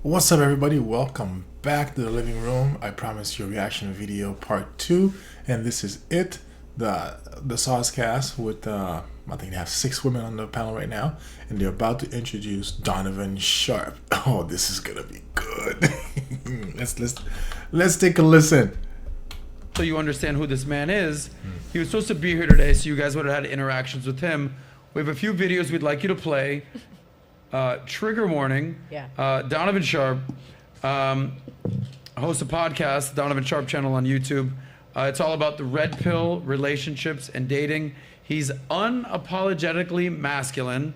What's up, everybody? Welcome back to the living room. I promised you a reaction video part 2, and this is it, the Saucecast with I think they have 6 women on the panel right now, and they're about to introduce Donovan Sharp. Oh, this is gonna be good. let's take a listen. So you understand who this man is. He was supposed to be here today, so you guys would have had interactions with him. We have a few videos we'd like you to play. Trigger warning. Yeah. Donovan Sharp, hosts a podcast, Donovan Sharp channel on YouTube. It's all about the red pill, relationships, and dating. He's unapologetically masculine,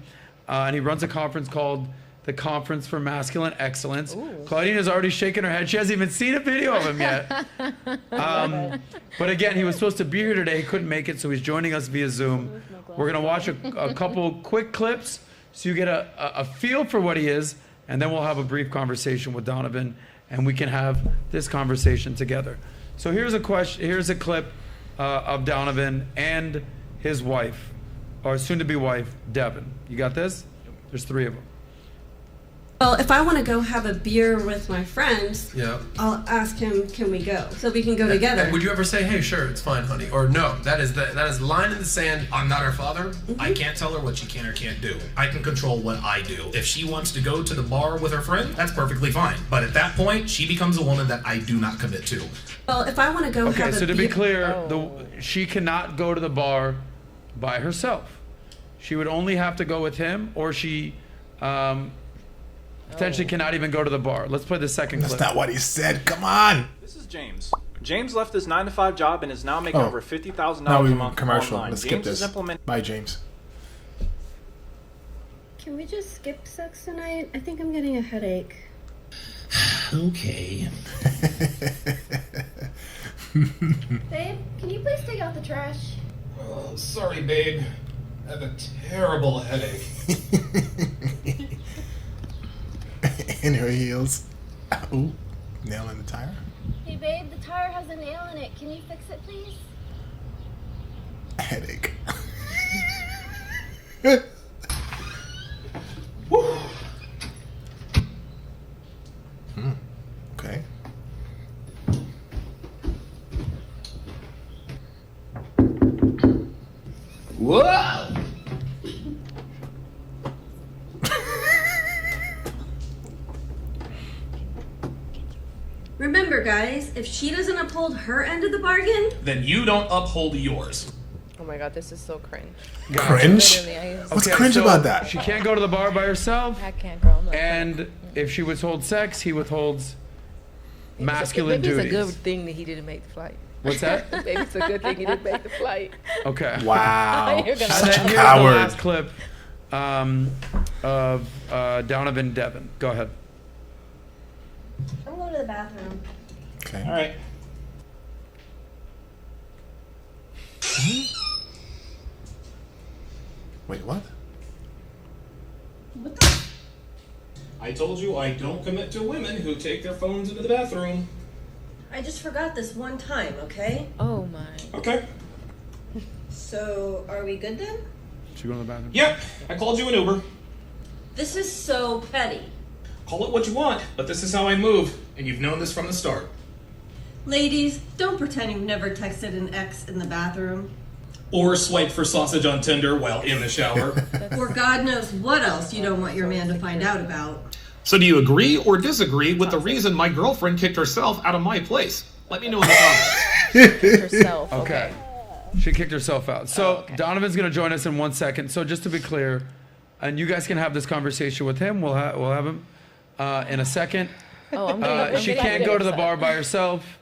and he runs a conference called the Conference for Masculine Excellence. Ooh. Claudine has already shaken her head. She hasn't even seen a video of him yet. But again, he was supposed to be here today. He couldn't make it, so he's joining us via Zoom. We're going to watch a couple quick clips so you get a feel for what he is, and then we'll have a brief conversation with Donovan, and we can have this conversation together. So here's a question. Here's a clip of Donovan and his wife, or soon-to-be wife, Devin. You got this? There's 3 of them. Well, if I want to go have a beer with my friends, Yeah. I'll ask him, can we go? So we can go together. And would you ever say, "Hey, sure, it's fine, honey," or "No, that is line in the sand. I'm not her father. I can't tell her what she can or can't do. I can control what I do. If she wants to go to the bar with her friend, that's perfectly fine. But at that point, she becomes a woman that I do not commit to." Well, if I want to go Okay, have so a to beer... be clear, she cannot go to the bar by herself. She would only have to go with him, or she potentially cannot even go to the bar. Let's play the second That's clip. not what he said. Come on. This is James. James left his 9-to-5 job and is now making over $50,000 Now a we month commercial. online. Let's skip James this. is implementing. Bye, James. Can we just skip sex tonight? I think I'm getting a headache. Okay. Babe, can you please take out the trash? Oh, sorry, babe. I have a terrible headache. In her heels. Ooh, nail in the tire. Hey babe, the tire has a nail in it. Can you fix it, please? Headache. Okay. Whoa! Remember, guys, if she doesn't uphold her end of the bargain... Then you don't uphold yours. Oh my god, this is so cringe. Cringe? Literally, What's Okay, cringe so about that? She can't go to the bar by herself, I can't go. I'm not and if she withholds sex, he withholds Maybe masculine maybe duties. it's a good thing that he didn't make the flight. What's that? Maybe it's a good thing he didn't make the flight. Okay. Wow. You're gonna And Such then a here's the coward. last clip of Donovan Devin. Go ahead. I'm going to the bathroom. Okay. All right. Wait, what? What the? I told you I don't commit to women who take their phones into the bathroom. I just forgot this one time, okay? Oh my. Okay. So, are we good then? She go to the bathroom? Yep. I called you an Uber. This is so petty. Call it what you want, but this is how I move, and you've known this from the start. Ladies, don't pretend you've never texted an ex in the bathroom. Or swipe for sausage on Tinder while in the shower. Or God knows what else you don't want your man to find out about. So do you agree or disagree with the reason my girlfriend kicked herself out of my place? Let me know in the comments. Herself. Okay. She kicked herself out. So Donovan's going to join us in 1 second. So just to be clear, and you guys can have this conversation with him. We'll have him in a second. Oh, I'm She can't go to the bar by herself.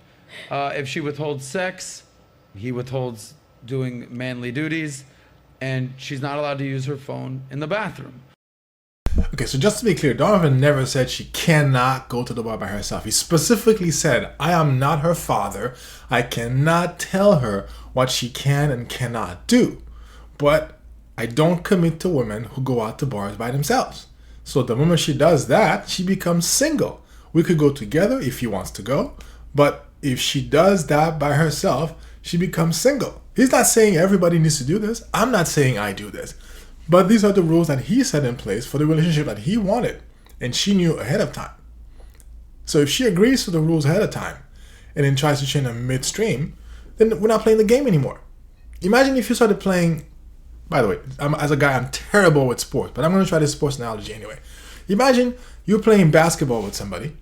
If she withholds sex, he withholds doing manly duties, and she's not allowed to use her phone in the bathroom. Okay, so just to be clear, Donovan never said she cannot go to the bar by herself. He specifically said, I am not her father. I cannot tell her what she can and cannot do. But I don't commit to women who go out to bars by themselves. So the moment she does that, she becomes single. We could go together if he wants to go, but if she does that by herself, she becomes single. He's not saying everybody needs to do this. I'm not saying I do this. But these are the rules that he set in place for the relationship that he wanted. And she knew ahead of time. So if she agrees to the rules ahead of time and then tries to change them midstream, then we're not playing the game anymore. Imagine if you started playing, by the way, as a guy, I'm terrible with sports, but I'm going to try this sports analogy anyway. Imagine you're playing basketball with somebody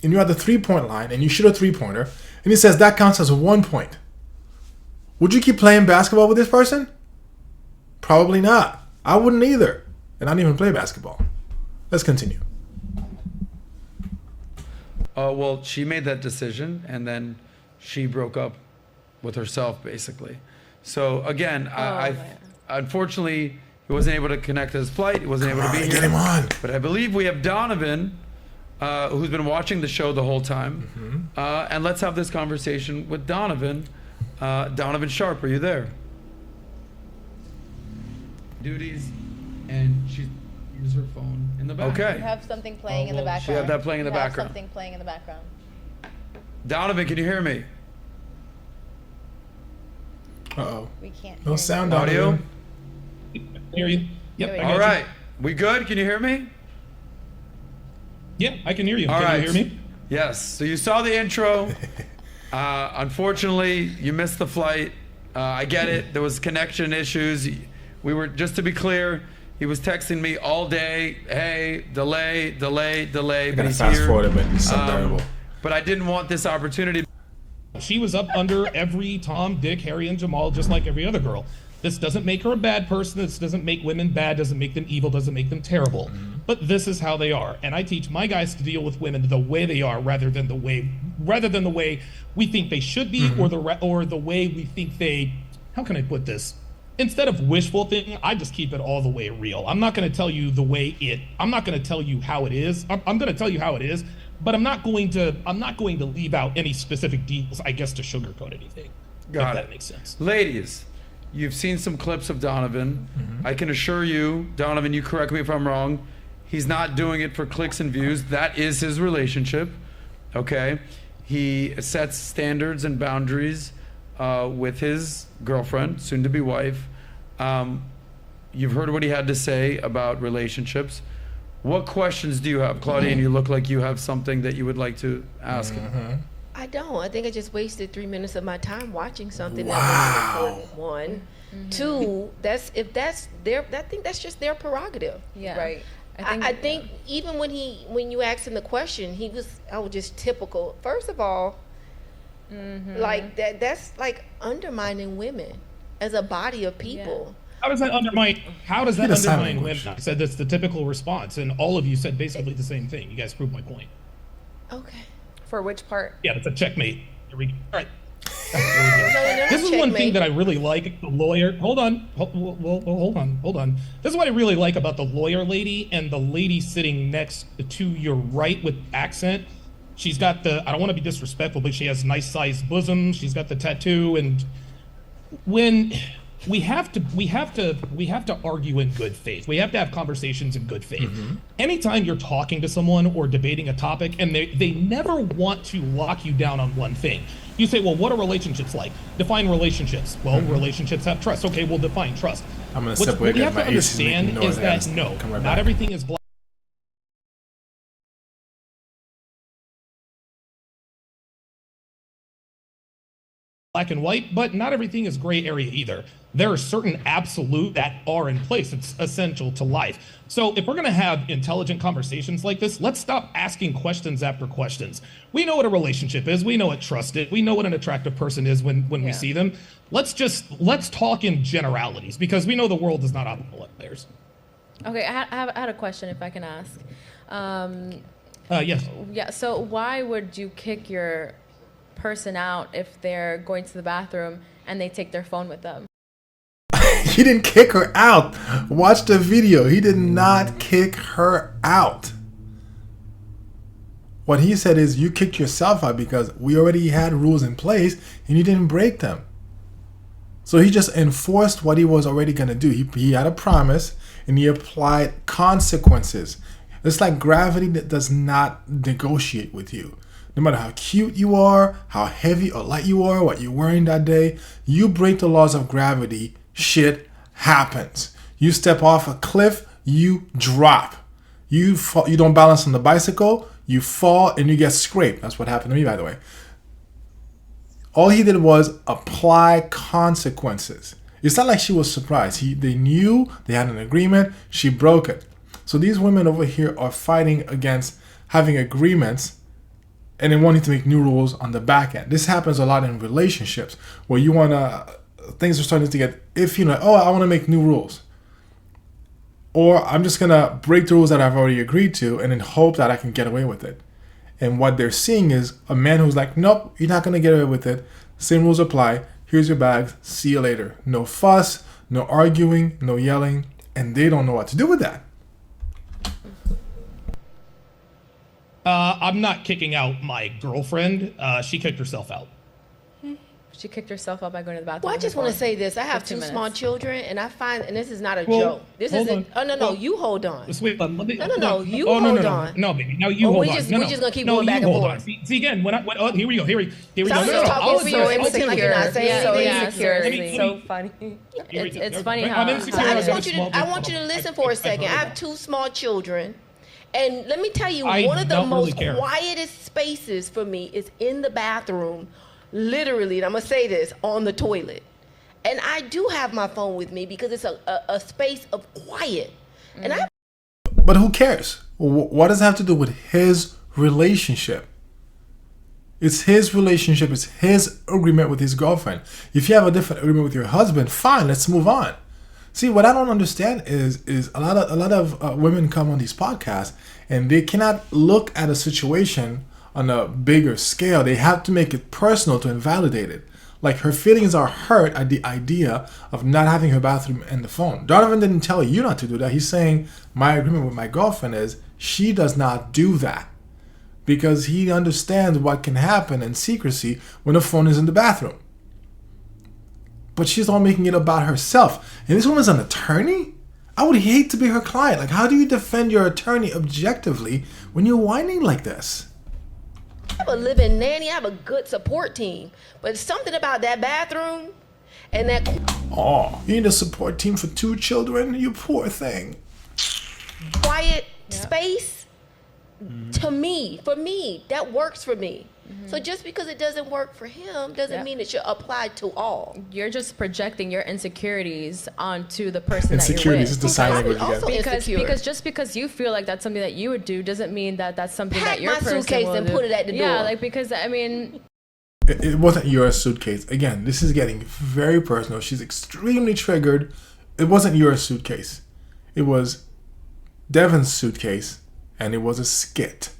and you're at the 3-point line and you shoot a 3-pointer and he says that counts as 1 point. Would you keep playing basketball with this person? Probably not. I wouldn't either. And I don't even play basketball. Let's continue. Well, she made that decision, and then she broke up with herself, basically. So again, unfortunately, he wasn't able to connect his flight. He wasn't able to be here. Get him on. But I believe we have Donovan, who's been watching the show the whole time. And let's have this conversation with Donovan. Donovan Sharp, are you there? Duties, and she's use her phone in the background. Okay. You have something playing in the background. She have that playing in the background. Something playing in the background. Donovan, can you hear me? Uh-oh. We can't. No sound audio. Hear you? Yep. All right. We good? Can you hear me? Yeah, I can hear you. All right. Can you hear me? Yes. So you saw the intro. Unfortunately, you missed the flight. I get it. There was connection issues. We were, just to be clear, he was texting me all day. Hey, delay. But he's fast here. forward, but it's unbearable. But I didn't want this opportunity. She was up under every Tom, Dick, Harry, and Jamal, just like every other girl. This doesn't make her a bad person. This doesn't make women bad. Doesn't make them evil. Doesn't make them terrible. But this is how they are. And I teach my guys to deal with women the way they are, rather than the way we think they should be, or the way we think they. How can I put this? Instead of wishful thinking, I just keep it all the way real. I'm not going to tell you I'm not going to tell you how it is. I'm going to tell you how it is, but I'm not going to leave out any specific details, I guess, to sugarcoat anything. Got if it. That makes sense. Ladies, you've seen some clips of Donovan. I can assure you, Donovan, you correct me if I'm wrong, he's not doing it for clicks and views. That is his relationship, okay? He sets standards and boundaries with his girlfriend, soon-to-be wife. You've heard what he had to say about relationships. What questions do you have? Claudine, you look like you have something that you would like to ask him. I don't. I think I just wasted 3 minutes of my time watching something Wow. that wasn't important. One. Two, I think that's just their prerogative. Yeah. Right. I think even when you asked him the question, he was just typical. First of all, like that's like undermining women as a body of people. How does that undermine women? I said that's the typical response, and all of you said basically the same thing. You guys proved my point. Okay. For which part? Yeah, that's a checkmate. Here we go. All right. No, This is one thing that I really like. The lawyer. Hold on. Hold on. This is what I really like about the lawyer lady and the lady sitting next to your right with accent. She's got the. I don't want to be disrespectful, but she has nice sized bosom. She's got the tattoo, and when we have to argue in good faith. We have to have conversations in good faith. Anytime you're talking to someone or debating a topic and they never want to lock you down on one thing. You say, well, what are relationships like? Define relationships. Well, relationships have trust. Okay, we'll define trust. I'm going to What separate we have my to aces and understand make me is know that I come right not back. everything is black and white, but not everything is gray area either. There are certain absolute that are in place. It's essential to life. So if we're going to have intelligent conversations like this, let's stop asking questions after questions. We know what a relationship is. We know what trust is. We know what an attractive person is when we see them. Let's talk in generalities, because we know the world does not operate like theirs. Okay, I had a question, if I can ask. Yes. Yeah. So why would you kick your person out if they're going to the bathroom and they take their phone with them? He didn't kick her out. Watch the video. He did not kick her out. What he said is, you kicked yourself out because we already had rules in place and you didn't break them. So he just enforced what he was already going to do. He had a promise and he applied consequences. It's like gravity that does not negotiate with you. No matter how cute you are, how heavy or light you are, what you're wearing that day, you break the laws of gravity, shit happens. You step off a cliff, you drop. You fall, you don't balance on the bicycle, You fall and you get scraped. That's what happened to me, by the way. All he did was apply consequences. It's not like she was surprised. They knew they had an agreement. She broke it. So these women over here are fighting against having agreements and then wanting to make new rules on the back end. This happens a lot in relationships where you want to, things are starting to get iffy, like, oh, I want to make new rules. Or I'm just going to break the rules that I've already agreed to and then hope that I can get away with it. And what they're seeing is a man who's like, nope, you're not going to get away with it. Same rules apply. Here's your bags. See you later. No fuss, no arguing, no yelling. And they don't know what to do with that. I'm not kicking out my girlfriend. She kicked herself out. She kicked herself out by going to the bathroom. Well, I just want to say this. I have 2 small children, and I find, and this is not a joke. This isn't. Oh, no, you hold on. Wait, no, you hold on. No, baby. Now you hold on. We're just going to keep going back and forth. See, again, here we go. Here we go. Stop talking so insecure. Like you're not saying so insecure. It's so funny. It's funny how. I'm insecure. I want you to listen for a second. I have 2 small children. And let me tell you, one of the most quietest spaces for me is in the bathroom, literally, and I'm going to say this, on the toilet. And I do have my phone with me because it's a space of quiet. And But who cares? What does it have to do with his relationship? It's his relationship. It's his agreement with his girlfriend. If you have a different agreement with your husband, fine, let's move on. See, what I don't understand is a lot of women come on these podcasts and they cannot look at a situation on a bigger scale. They have to make it personal to invalidate it. Like, her feelings are hurt at the idea of not having her bathroom and the phone. Donovan didn't tell you not to do that. He's saying my agreement with my girlfriend is she does not do that because he understands what can happen in secrecy when the phone is in the bathroom. But she's all making it about herself. And this woman's an attorney? I would hate to be her client. Like, how do you defend your attorney objectively when you're whining like this? I have a living nanny. I have a good support team. But something about that bathroom and that... Oh, you need a support team for 2 children? You poor thing. Quiet space, for me, that works for me. So just because it doesn't work for him doesn't mean it should apply to all. You're just projecting your insecurities onto the person insecurities that is the sign language again. Because just because you feel like that's something that you would do doesn't mean that that's something that your person will do. Pack my suitcase and put it at the door. Yeah, like, because I mean, it wasn't your suitcase. Again, this is getting very personal. She's extremely triggered. It wasn't your suitcase. It was Devon's suitcase, and it was a skit.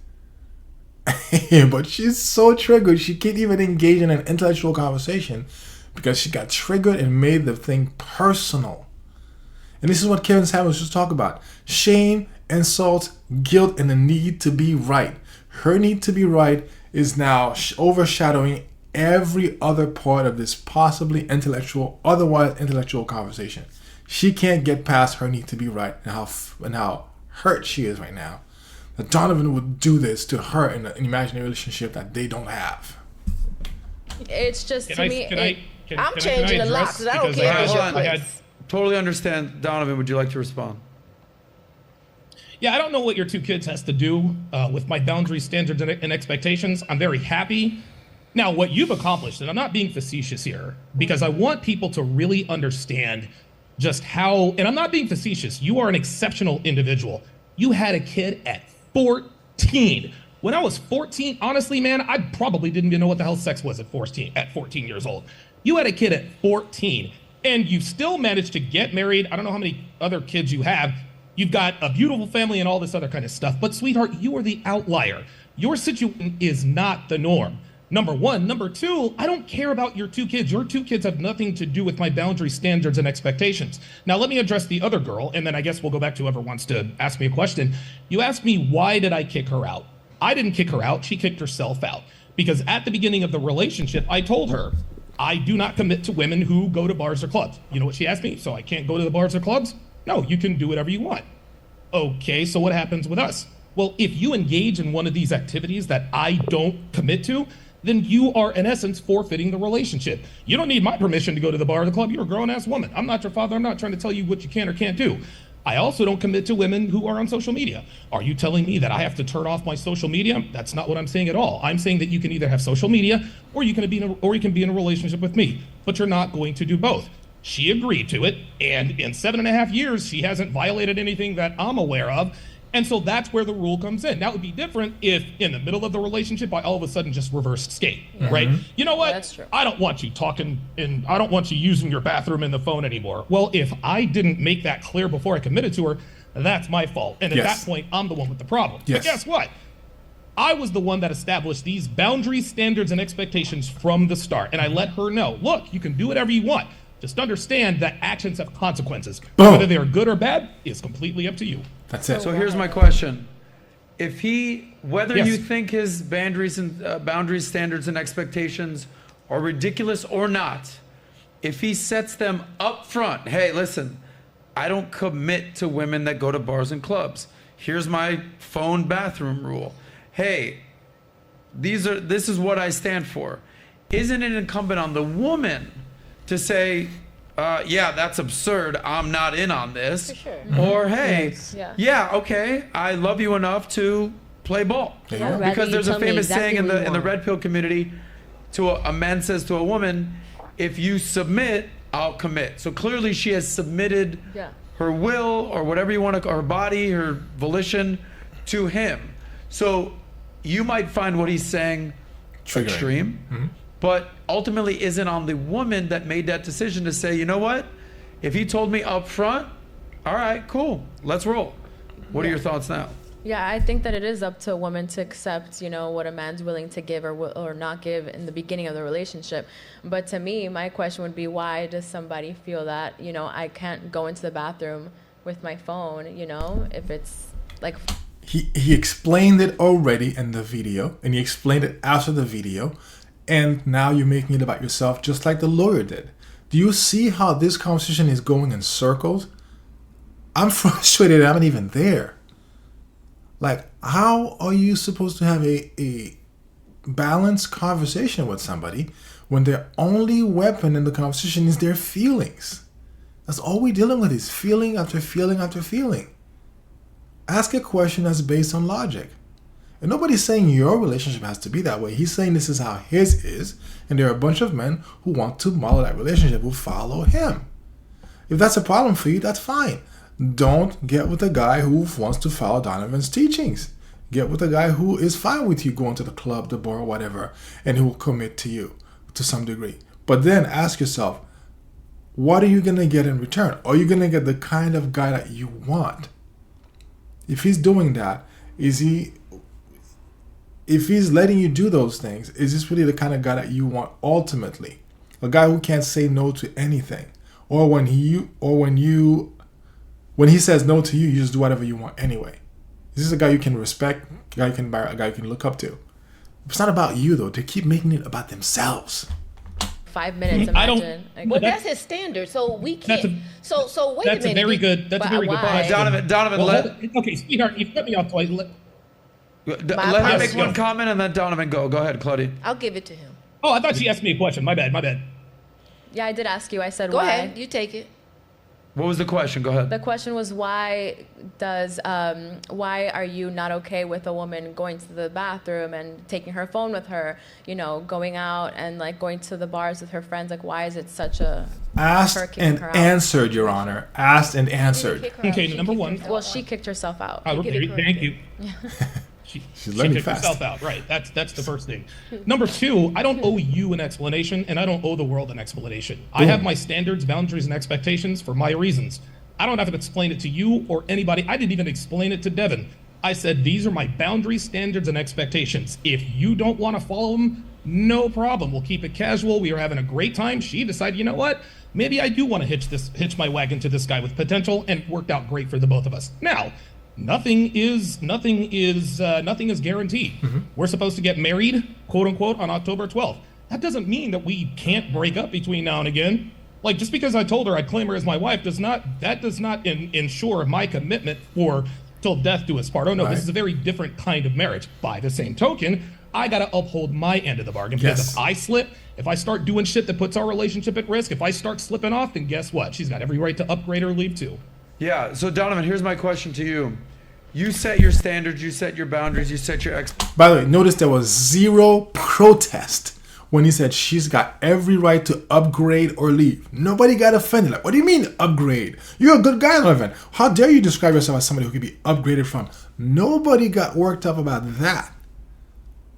But she's so triggered she can't even engage in an intellectual conversation because she got triggered and made the thing personal. And this is what Kevin Samuels just talked about: shame, insult, guilt, and the need to be right. Her need to be right is now overshadowing every other part of this possibly intellectual, otherwise intellectual conversation. She can't get past her need to be right and how hurt she is right now. That Donovan would do this to her in an imaginary relationship that they don't have. It's just, to me, I'm changing the locks. I don't care. I totally understand. Donovan, would you like to respond? Yeah, I don't know what your 2 kids has to do with my boundaries, standards, and expectations. I'm very happy. Now, what you've accomplished, and I'm not being facetious here, because I want people to really understand just how, and I'm not being facetious, you are an exceptional individual. You had a kid at 14. When I was 14, honestly, man, I probably didn't even know what the hell sex was at 14 years old. You had a kid at 14, and you still managed to get married. I don't know how many other kids you have. You've got a beautiful family and all this other kind of stuff. But sweetheart, you are the outlier. Your situation is not the norm. Number one. Number 2, I don't care about your 2 kids. Your 2 kids have nothing to do with my boundary, standards, and expectations. Now, let me address the other girl, and then I guess we'll go back to whoever wants to ask me a question. You asked me, why did I kick her out? I didn't kick her out. She kicked herself out. Because at the beginning of the relationship, I told her, I do not commit to women who go to bars or clubs. You know what she asked me? So I can't go to the bars or clubs? No, you can do whatever you want. Okay, so what happens with us? Well, if you engage in one of these activities that I don't commit to, then you are, in essence, forfeiting the relationship. You don't need my permission to go to the bar or the club. You're a grown-ass woman. I'm not your father. I'm not trying to tell you what you can or can't do. I also don't commit to women who are on social media. Are you telling me that I have to turn off my social media? That's not what I'm saying at all. I'm saying that you can either have social media or you can be in a relationship with me, but you're not going to do both. She agreed to it, and in 7.5 years, she hasn't violated anything that I'm aware of. And so that's where the rule comes in. That would be different if in the middle of the relationship, I all of a sudden just reversed skate, right? You know what? That's true. I don't want you talking and I don't want you using your bathroom and the phone anymore. Well, if I didn't make that clear before I committed to her, that's my fault. And at that point, I'm the one with the problem. But guess what? I was the one that established these boundaries, standards, and expectations from the start. And I let her know, look, you can do whatever you want. Just understand that actions have consequences. Boom. Whether they are good or bad is completely up to you. That's it. So here's my question. If whether Yes. you think his boundaries, standards, and expectations are ridiculous or not, if he sets them up front, hey, listen, I don't commit to women that go to bars and clubs. Here's my phone bathroom rule. Hey, this is what I stand for. Isn't it incumbent on the woman to say, yeah, that's absurd, I'm not in on this? For sure. Or, hey, Yeah. yeah, okay, I love you enough to play ball. I'd rather Because you there's a tell me famous exactly saying in what you the want. red pill community, a man says to a woman, if you submit, I'll commit. So clearly she has submitted her will or whatever you want to, her body, her volition to him. So you might find what he's saying extreme, but ultimately isn't on the woman that made that decision to say, you know what? If he told me up front, all right, cool, let's roll. What are your thoughts now? Yeah, I think that it is up to a woman to accept, what a man's willing to give or not give in the beginning of the relationship. But to me, my question would be, why does somebody feel that, I can't go into the bathroom with my phone, if it's like... He explained it already in the video, and he explained it after the video, and now you're making it about yourself just like the lawyer did. Do you see how this conversation is going in circles? I'm frustrated I'm not even there. Like, how are you supposed to have a balanced conversation with somebody when their only weapon in the conversation is their feelings? That's all we're dealing with is feeling after feeling after feeling. Ask a question that's based on logic. And nobody's saying your relationship has to be that way. He's saying this is how his is, and there are a bunch of men who want to model that relationship, who follow him. If that's a problem for you, that's fine. Don't get with a guy who wants to follow Donovan's teachings. Get with a guy who is fine with you going to the club, the bar, whatever, and who will commit to you to some degree. But then ask yourself, what are you going to get in return? Are you going to get the kind of guy that you want? If he's doing that, if he's letting you do those things, is this really the kind of guy that you want ultimately? A guy who can't say no to anything. Or when he says no to you, you just do whatever you want anyway. Is this a guy you can respect, a guy you can admire, a guy you can look up to? It's not about you though. They keep making it about themselves. 5 minutes, imagine. Well, that's his standard, so we can't. So wait a minute. That's a very good point. Donovan, okay, sweetheart, you've cut me off twice. Let me make one comment and then Donovan go. Go ahead, Claudia. I'll give it to him. Oh, I thought she asked me a question. My bad. Yeah, I did ask you. I said Go why. ahead, you take it. What was the question? Go ahead. The question was why are you not okay with a woman going to the bathroom and taking her phone with her, going out and like going to the bars with her friends? Like, why is it such a asked and answered, Your Honor? Asked and answered. Okay, number one. Well, she kicked herself out. Thank you. She's learning fast. Herself out, right? That's the first thing. Number two, I don't owe you an explanation, and I don't owe the world an explanation. I have my standards, boundaries, and expectations for my reasons. I don't have to explain it to you or anybody. I didn't even explain it to Devin. I said these are my boundaries, standards, and expectations. If you don't want to follow them, no problem. We'll keep it casual. We are having a great time. She decided, you know what? Maybe I do want to hitch my wagon to this guy with potential, and it worked out great for the both of us. Now, nothing is guaranteed. We're supposed to get married, quote unquote, on October 12th. That doesn't mean that we can't break up between now and again. Like, just because I told her I'd claim her as my wife does not ensure my commitment for till death do us part. Oh no, This is a very different kind of marriage. By the same token, I gotta uphold my end of the bargain, because if I slip, if I start doing shit that puts our relationship at risk, if I start slipping off, then guess what? She's got every right to upgrade or leave too. Yeah. So Donovan, here's my question to you. You set your standards, you set your boundaries, you set your By the way, notice there was zero protest when he said she's got every right to upgrade or leave. Nobody got offended. Like, what do you mean upgrade? You're a good guy, Donovan. How dare you describe yourself as somebody who could be upgraded from? Nobody got worked up about that.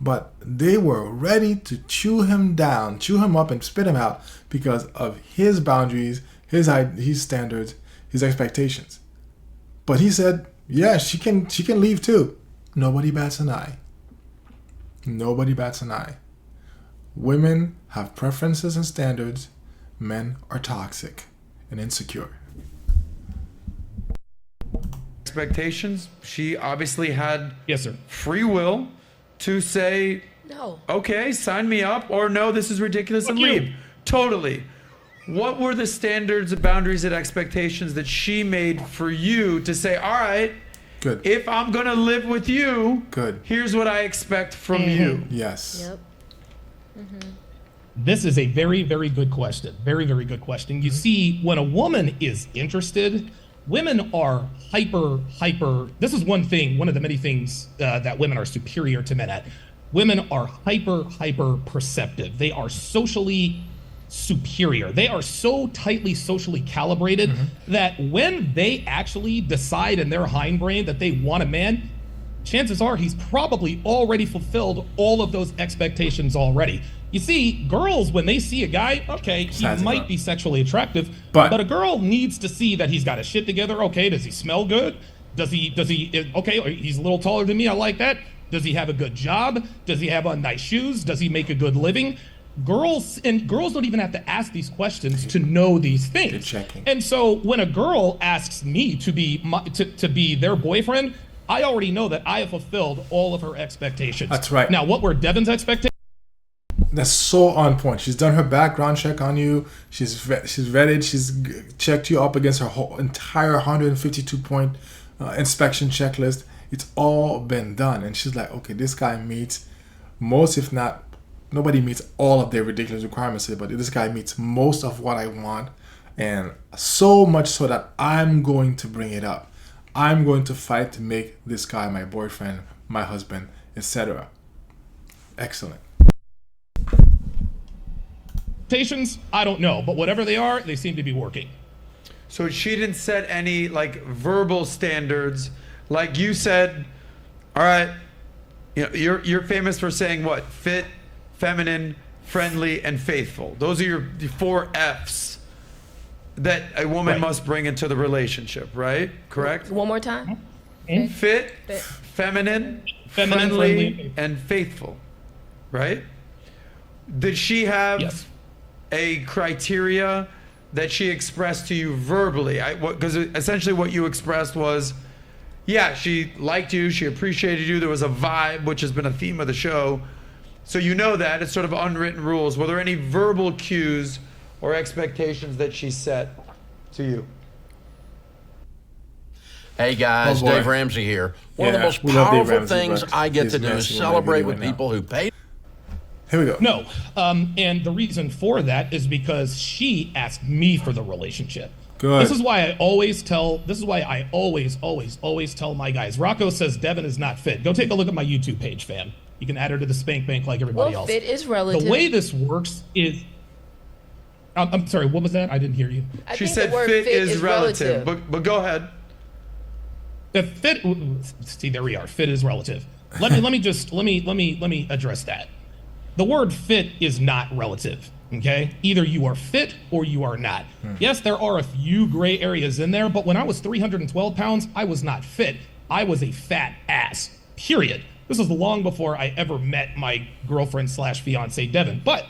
But they were ready to chew him down, chew him up and spit him out because of his boundaries, his standards, his expectations. But he said, yeah, she can leave too. Nobody bats an eye. Nobody bats an eye. Women have preferences and standards. Men are toxic and insecure. Expectations. She obviously had yes, sir, free will to say, no, okay, sign me up, or no, this is ridiculous and leave. Totally. What were the standards, boundaries, and expectations that she made for you to say, all right, good. If I'm going to live with you, good. Here's what I expect from you. Yes. Yep. This is a very, very good question. Very, very good question. You see, when a woman is interested, women are hyper. This is one of the many things that women are superior to men at. Women are hyper perceptive. They are socially superior. They are so tightly socially calibrated that when they actually decide in their hindbrain that they want a man, chances are he's probably already fulfilled all of those expectations already. You see, girls, when they see a guy, okay, he might be sexually attractive, but a girl needs to see that he's got his shit together. Okay, does he smell good? Does he, okay, he's a little taller than me, I like that. Does he have a good job? Does he have on nice shoes? Does he make a good living? Girls don't even have to ask these questions to know these things. And so when a girl asks me to be to be their boyfriend, I already know that I have fulfilled all of her expectations. That's right. Now, what were Devin's expectations? That's so on point. She's done her background check on you. She's vetted. She's checked you up against her whole entire 152 point inspection checklist. It's all been done, and she's like, okay, this guy meets most, if not, nobody meets all of their ridiculous requirements here, but this guy meets most of what I want, and so much so that I'm going to bring it up. I'm going to fight to make this guy my boyfriend, my husband, etc. Excellent. Expectations, I don't know, but whatever they are, they seem to be working. So she didn't set any like verbal standards, like you said. All right, you know, you're famous for saying what? Fit, feminine, friendly, and faithful. Those are your 4 F's that a woman must bring into the relationship, right? Correct? One more time. Fit, feminine, friendly, and faithful, right? Did she have a criteria that she expressed to you verbally? Because essentially what you expressed was, yeah, she liked you, she appreciated you, there was a vibe, which has been a theme of the show. So you know that, it's sort of unwritten rules. Were there any verbal cues or expectations that she set to you? Hey guys, Dave Ramsey here. One of the most powerful things I get to do is celebrate with people who pay. Here we go. No, and the reason for that is because she asked me for the relationship. Good. This is why I always tell. This is why I always tell my guys. Rocco says Devin is not fit. Go take a look at my YouTube page, fam. You can add her to the spank bank like everybody else. Fit is relative. The way this works is. I'm sorry. What was that? I didn't hear you. She said fit is relative. But go ahead. The fit. See, there we are. Fit is relative. Let me address that. The word fit is not relative, okay? Either you are fit or you are not. Yes, there are a few gray areas in there, but when I was 312 pounds, I was not fit. I was a fat ass, period. This was long before I ever met my girlfriend / fiance, Devin. But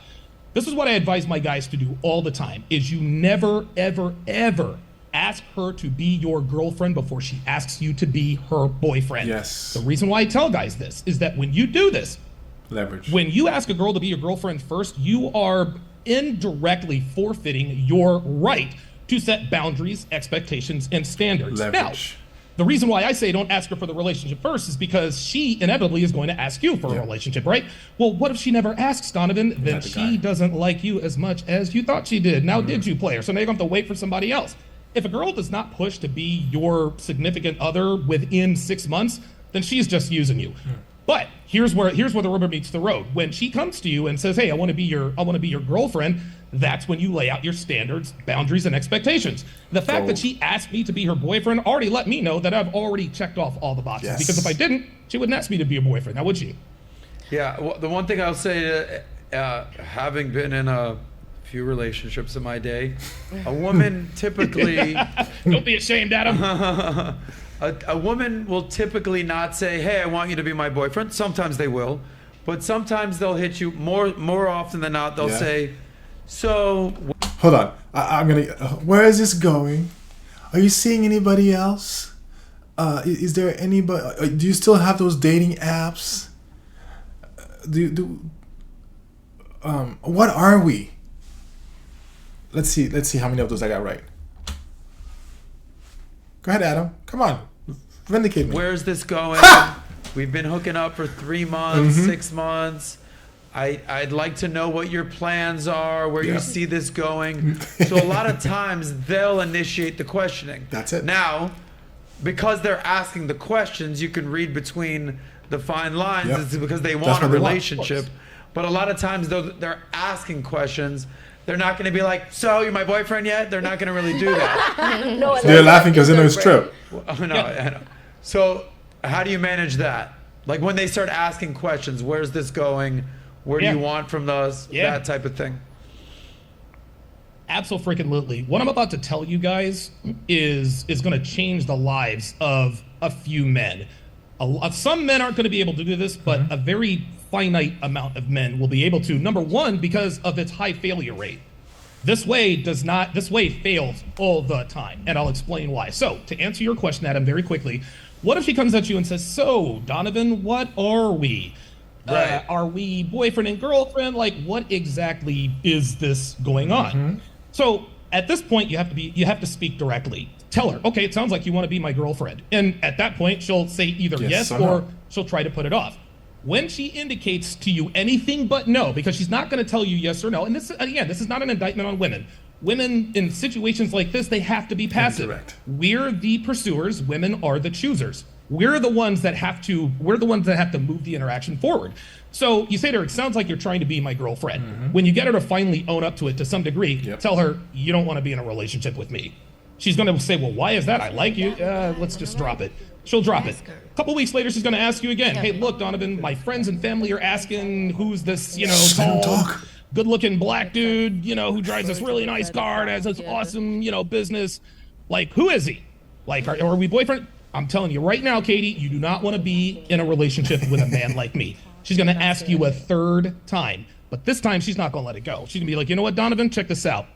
this is what I advise my guys to do all the time, is you never, ever, ever ask her to be your girlfriend before she asks you to be her boyfriend. Yes. The reason why I tell guys this is that when you do this, leverage. When you ask a girl to be your girlfriend first, you are indirectly forfeiting your right to set boundaries, expectations, and standards. Leverage. Now, the reason why I say don't ask her for the relationship first is because she inevitably is going to ask you for a relationship, right? Well, what if she never asks, Donovan? Then she doesn't like you as much as you thought she did. Now, did you, player? So now you're going to have to wait for somebody else. If a girl does not push to be your significant other within 6 months, then she's just using you. But here's where the rubber meets the road. When she comes to you and says, "Hey, I want to be your girlfriend," that's when you lay out your standards, boundaries, and expectations. The fact that she asked me to be her boyfriend already let me know that I've already checked off all the boxes. Yes. Because if I didn't, she wouldn't ask me to be a boyfriend. Now would she? Yeah. Well, the one thing I'll say, having been in a few relationships in my day, a woman typically don't be ashamed, Adam. A woman will typically not say, "Hey, I want you to be my boyfriend." Sometimes they will, but sometimes they'll hit you more often than not. They'll say, "So." Hold on, I'm gonna. Where is this going? Are you seeing anybody else? Is there anybody? Do you still have those dating apps? What are we? Let's see how many of those I got right. Go ahead, Adam. Come on. Vindicate me. Where's this going? We've been hooking up for 3 months, 6 months. I'd like to know what your plans are, where you see this going. So a lot of times they'll initiate the questioning. That's it. Now, because they're asking the questions, you can read between the fine lines. It's because they want a relationship. But a lot of times they're asking questions. They're not going to be like, "So, you're my boyfriend yet?" They're not going to really do that. No, they're laughing because they know it's true. I know. So, how do you manage that? Like when they start asking questions, where's this going? Where do you want from us? That type of thing. Absolutely. What I'm about to tell you guys is going to change the lives of a few men. Some men aren't going to be able to do this, but a very finite amount of men will be able to. Number one, because of its high failure rate. This way fails all the time, and I'll explain why. So, to answer your question, Adam, very quickly, what if she comes at you and says, "So, Donovan, what are we? Right. Are we boyfriend and girlfriend? Like, what exactly is this going on?" So, at this point, you have to speak directly. Tell her, "Okay, it sounds like you want to be my girlfriend." And at that point, she'll say either yes or she'll try to put it off. When she indicates to you anything but no, because she's not going to tell you yes or no, and this is not an indictment on women. Women in situations like this, they have to be passive. We're the pursuers, women are the choosers. We're the ones that have to move the interaction forward. So you say to her, "It sounds like you're trying to be my girlfriend." When you get her to finally own up to it to some degree, tell her, "You don't want to be in a relationship with me." She's going to say, "Well, why is that? I like you. Let's just drop it." She'll drop it. A couple weeks later, she's going to ask you again. "Hey, look, Donovan, my friends and family are asking who's this, tall, good-looking black dude, who drives this really nice car and has this awesome, business. Like, who is he? Like, are we boyfriend?" I'm telling you right now, Katie, you do not want to be in a relationship with a man like me. She's going to ask you a third time. But this time, she's not going to let it go. She's going to be like, "You know what, Donovan? Check this out.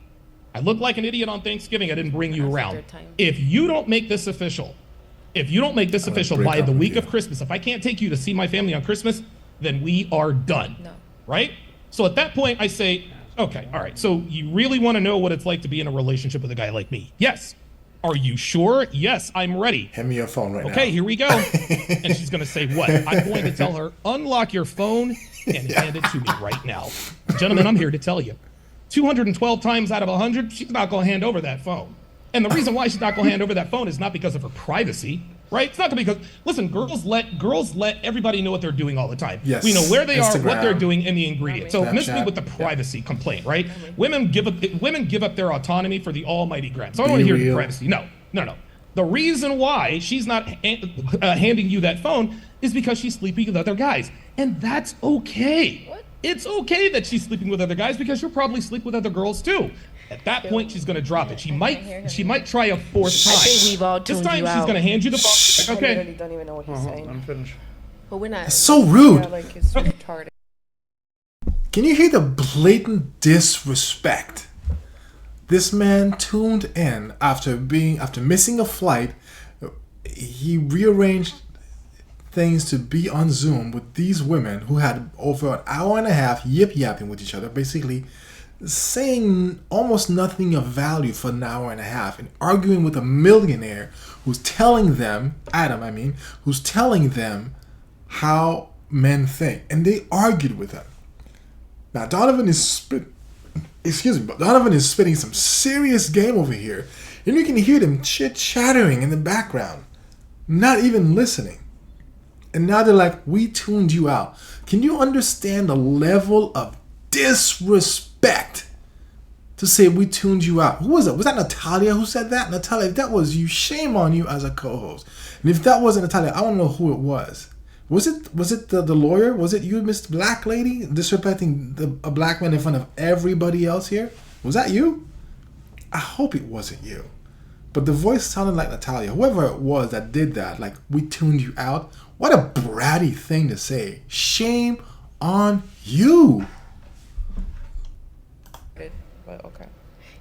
I look like an idiot on Thanksgiving. I didn't bring you around. If you don't make this official, by the week of Christmas, if I can't take you to see my family on Christmas, then we are done." Right? So at that point, I say, "Okay, all right. So you really want to know what it's like to be in a relationship with a guy like me?" "Yes." "Are you sure?" "Yes, I'm ready." Hand me your phone right now. "Okay, here we go." And she's going to say, "What?" I'm going to tell her, "Unlock your phone and hand it to me right now." Gentlemen, I'm here to tell you, 212 times out of 100, she's not going to hand over that phone. And the reason why she's not going to hand over that phone is not because of her privacy, right? It's not because, listen, girls let everybody know what they're doing all the time. Yes. We know where they are, what they're Instagram. doing, and the ingredients. So miss me with the privacy complaint, right? Women give up their autonomy for the almighty gram. So I don't want to hear the privacy. No. The reason why she's not handing you that phone is because she's sleeping with other guys. And that's okay. What? It's okay that she's sleeping with other guys because you'll probably sleep with other girls too. At that point, she's going to drop it. She might try a fourth time. I think we've all this tuned time, you she's out. going to hand you the phone. Okay. I literally don't even know what he's saying. I'm finished. But we're not. That's so rude. Yeah, like it's retarded. Can you hear the blatant disrespect? This man tuned in after missing a flight. He rearranged things to be on Zoom with these women who had over an hour and a half yip-yapping with each other, basically saying almost nothing of value for an hour and a half and arguing with a millionaire who's telling them, Adam, who's telling them how men think. And they argued with him. Now, Donovan is spitting some serious game over here. And you can hear them chit-chattering in the background, not even listening. And now they're like, we tuned you out. Can you understand the level of disrespect to say we tuned you out? Who was it? Was that Natalia who said that? Natalia, if that was you, shame on you as a co-host. And if that wasn't Natalia, I don't know who it was. Was it the lawyer? Was it you, Miss Black Lady, disrespecting a black man in front of everybody else here? Was that you? I hope it wasn't you. But the voice sounded like Natalia. Whoever it was that did that, like, we tuned you out. What a bratty thing to say. Shame on you. But okay.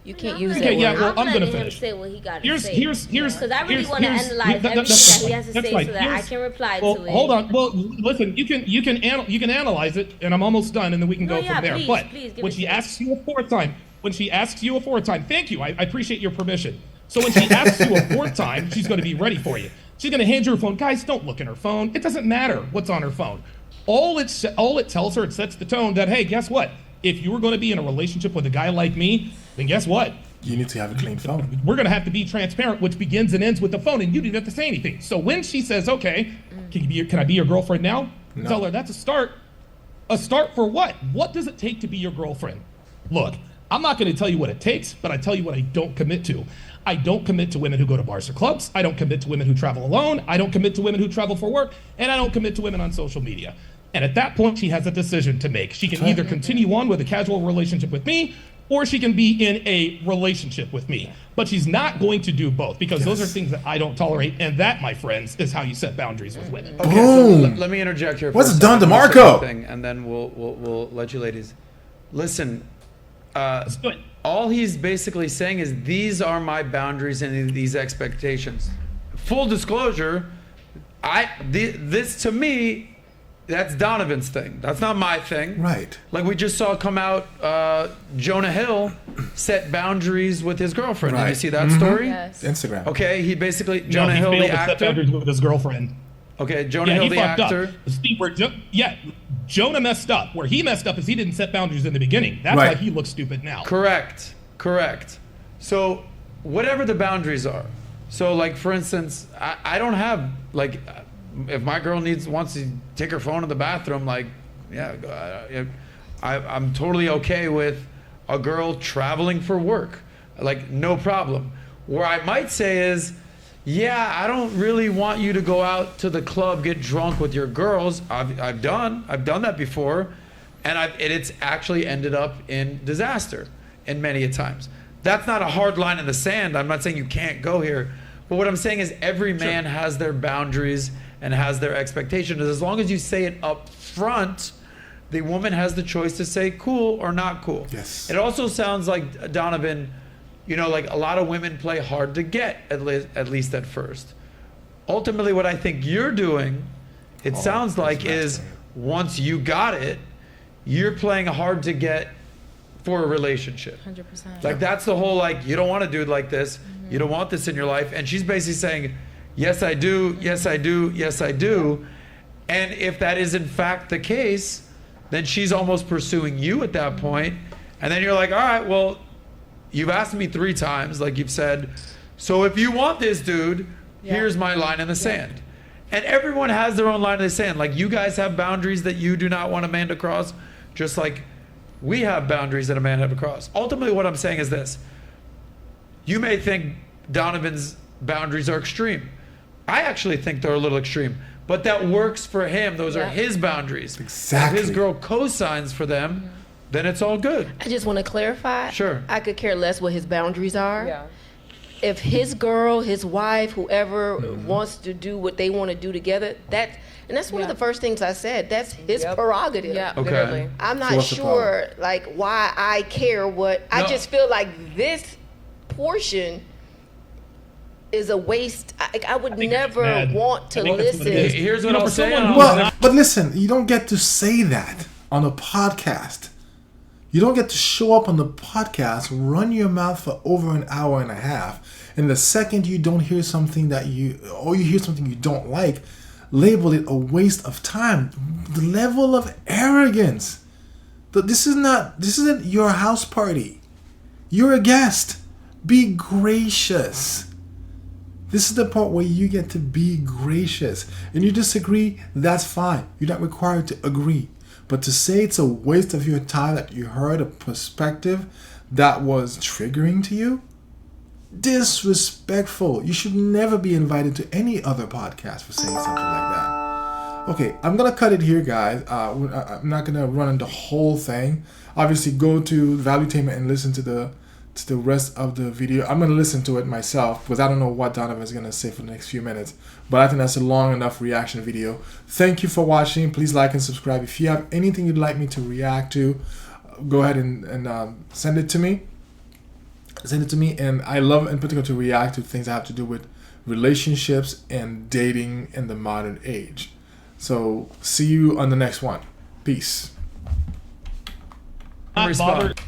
You can't use Okay, it. yeah, well, I'm letting gonna him finish. say what he got to Here's say. Because I really here's- want to here's- analyze that- everything that's that he fine. has to That's say fine. so that I can reply Well, to it. hold on. Well, listen, you can analyze it, and I'm almost done, and then we can No, go yeah, from there. please, But please, give when it she to me. asks you a fourth time, thank you. I appreciate your permission. So when she asks you a fourth time, she's going to be ready for you. She's going to hand you her phone. Guys, don't look in her phone. It doesn't matter what's on her phone. All it tells her, it sets the tone that, hey, guess what? If you were going to be in a relationship with a guy like me, then guess what? You need to have a clean phone. We're going to have to be transparent, which begins and ends with the phone, and you didn't have to say anything. So when she says, okay, can I be your girlfriend now? No. Tell her that's a start. A start for what? What does it take to be your girlfriend? Look, I'm not going to tell you what it takes, but I tell you what I don't commit to. I don't commit to women who go to bars or clubs. I don't commit to women who travel alone. I don't commit to women who travel for work. And I don't commit to women on social media. And at that point, she has a decision to make. She can either continue on with a casual relationship with me, or she can be in a relationship with me. But she's not going to do both, because those are things that I don't tolerate. And that, my friends, is how you set boundaries with women. Okay, so let me interject here. What's for a Don second. DeMarco? Thing, and then we'll let you ladies listen. All he's basically saying is these are my boundaries and these expectations. Full disclosure, this to me, that's Donovan's thing. That's not my thing. Right. Like we just saw come out, Jonah Hill set boundaries with his girlfriend. Did you Right. see that Mhm. story? Yes. Instagram. Okay, he basically No, Jonah he Hill, failed the to set actor. boundaries with his girlfriend. Okay, Jonah Yeah, Hill, he the fucked actor. up. See, Jonah messed up. Where he messed up is he didn't set boundaries in the beginning. That's Right. why he looks stupid now. Correct. So whatever the boundaries are. So like for instance, I don't have like if my girl wants to take her phone in the bathroom, like I'm totally okay with a girl traveling for work, like no problem. Where I might say is, yeah, I don't really want you to go out to the club, get drunk with your girls. I've done that before, and it's actually ended up in disaster in many a times. That's not a hard line in the sand. I'm not saying you can't go here, but what I'm saying is every man has their boundaries and has their expectations. As long as you say it up front, the woman has the choice to say cool or not cool. Yes. It also sounds like Donovan, like a lot of women play hard to get, at least at first. Ultimately, what I think you're doing, it sounds like, is once you got it, you're playing hard to get for a relationship. 100%. Like that's the whole, like, you don't want a dude like this. You don't want this in your life. And she's basically saying, yes, I do. Yes, I do. Yes, I do. And if that is in fact the case, then she's almost pursuing you at that point. And then you're like, all right, well, you've asked me 3 times, like you've said, so if you want this dude, here's my line in the sand. And everyone has their own line in the sand. Like you guys have boundaries that you do not want a man to cross, just like we have boundaries that a man have to cross. Ultimately, what I'm saying is this. You may think Donovan's boundaries are extreme. I actually think they're a little extreme, but that works for him. Those are his boundaries. Exactly. If his girl co-signs for them, then it's all good. I just want to clarify. Sure. I could care less what his boundaries are. Yeah. If his girl, his wife, whoever wants to do what they want to do together, that's one of the first things I said. That's his prerogative. Yeah, Okay. literally. I'm So not what's the sure like why I care what I just feel like this portion is a waste. I would never bad. want to I think that's what it listen. is. Here's what I'll for say. someone who's Well, not- but listen, you don't get to say that on a podcast. You don't get to show up on the podcast, run your mouth for over an hour and a half, and the second you don't hear something you hear something you don't like, label it a waste of time. The level of arrogance. This isn't your house party. You're a guest. Be gracious. This is the part where you get to be gracious. And you disagree, that's fine. You're not required to agree. But to say it's a waste of your time that you heard a perspective that was triggering to you, disrespectful. You should never be invited to any other podcast for saying something like that. Okay, I'm going to cut it here, guys. I'm not going to run into the whole thing. Obviously, go to Valuetainment and listen to the rest of the video. I'm going to listen to it myself because I don't know what Donovan is going to say for the next few minutes. But I think that's a long enough reaction video. Thank you for watching. Please like and subscribe. If you have anything you'd like me to react to, go ahead and send it to me. Send it to me. And I love in particular to react to things that have to do with relationships and dating in the modern age. So see you on the next one. Peace. Not bothered.